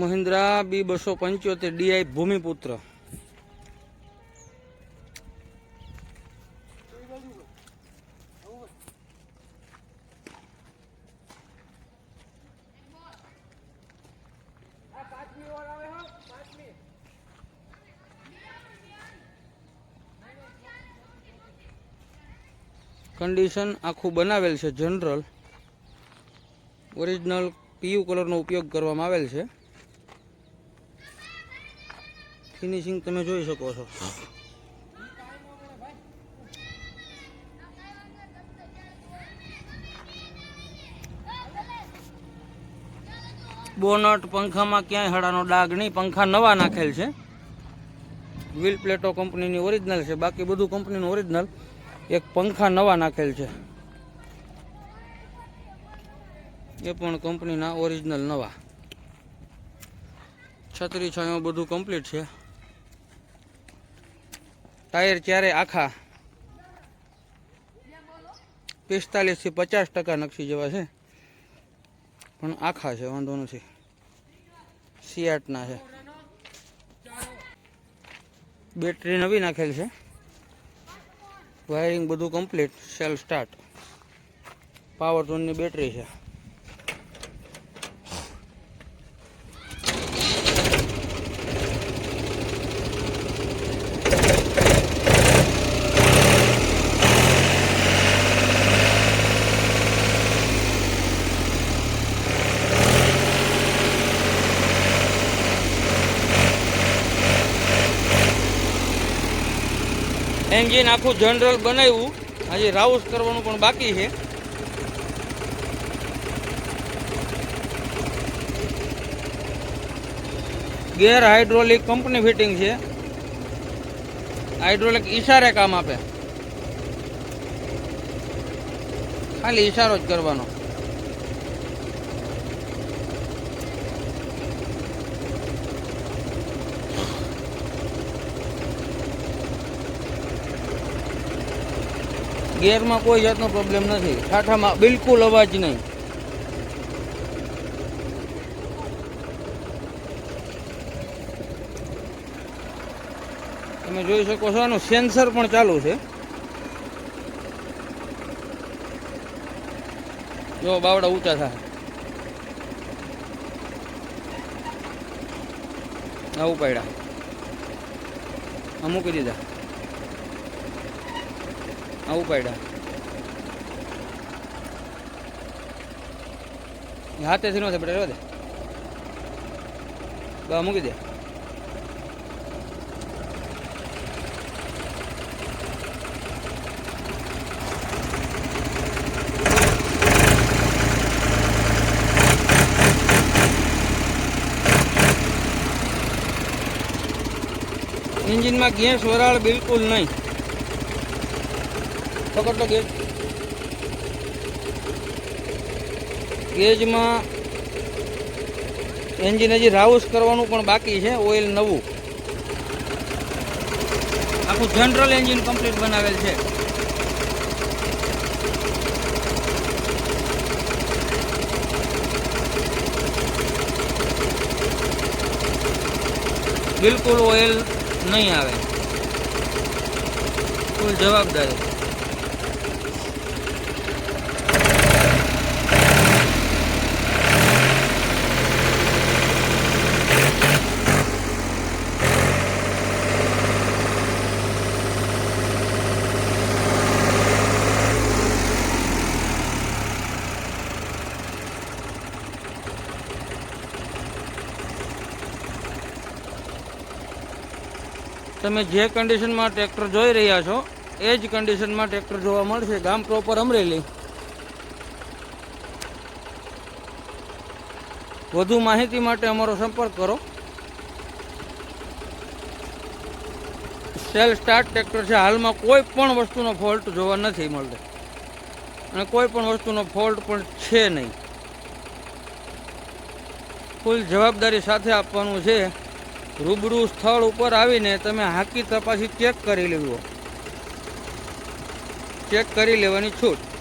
Mahindra B275 DI Bhumiputra. Condition આખું બનાવેલ છે જનરલ. ઓરિજિનલ PU કલરનો ઉપયોગ કરવામાં આવેલ છે. ફિનિશિંગ તમે જોઈ શકો છો. બોનટ પંખામાં ક્યાંય હળાનો ડાઘ નહીં. પંખા નવા નાખેલ છે. વ્હીલ પ્લેટો કંપનીની ઓરિજિનલ છે. બાકી બધું કંપનીનું ઓરિજિનલ. એક પંખા નવા નાખેલ છે એ પણ કંપનીના ઓરિજિનલ નવા. છત્રી છાંયો બધું કમ્પ્લીટ છે. ટાયર ચારે આખા 45 થી 50% નકશી જેવા છે, પણ આખા છે, વાંધો નથી. સિયાટના છે. બેટરી નવી નાખેલ છે. વાયરિંગ બધું કમ્પ્લીટ. Self start. પાવર ઝોનની બેટરી છે. એન્જિન આખું જનરલ બનાવ્યું. હજી રાઉસ કરવાનું પણ બાકી છે. ગેર હાઇડ્રોલિક કંપની ફિટિંગ છે. હાઇડ્રોલિક ઈશારે કામ આપે. ખાલી ઈશારો જ કરવાનો. ગેરમાં કોઈ જાતનો પ્રોબ્લેમ નથી. ઠાઠામાં બિલકુલ અવાજ નહીં. તમે જોઈ શકો છો આનું સેન્સર પણ ચાલુ છે. જો બાવડા ઊંચા થાય. આવું પડ્યા. આ મૂકી દીધા. આવું પડ્યા. હાથેથી ન થાય બેટા. દે બા મૂકી દે. એન્જિનમાં ગેસ વરાળ બિલકુલ નહીં. પકડ તો ગેજ. ગેજમાં એન્જિન હજી રાઉસ કરવાનું પણ બાકી છે. ઓઇલ નવું. આખું જનરલ એન્જિન કમ્પ્લીટ બનાવેલ છે. બિલકુલ ઓઇલ નહીં આવે. ફૂલ જવાબદારી. તમે જે કન્ડિશનમાં ટ્રેક્ટર જોઈ રહ્યા છો એ જ કન્ડિશનમાં ટ્રેક્ટર જોવા મળશે. ગામ પ્રોપર અમરેલી. વધુ માહિતી માટે અમારો સંપર્ક કરો. સેલ્ફ સ્ટાર્ટ ટ્રેક્ટર છે. હાલમાં કોઈ પણ વસ્તુનો ફોલ્ટ જોવા નથી મળતો અને કોઈ પણ વસ્તુનો ફોલ્ટ પણ છે નહીં. ફૂલ જવાબદારી સાથે આપવાનું છે. રૂબરૂ સ્થળ ઉપર આવીને તમે હાકી તપાસી ચેક કરી લેવો. ચેક કરી લેવાની છૂટ.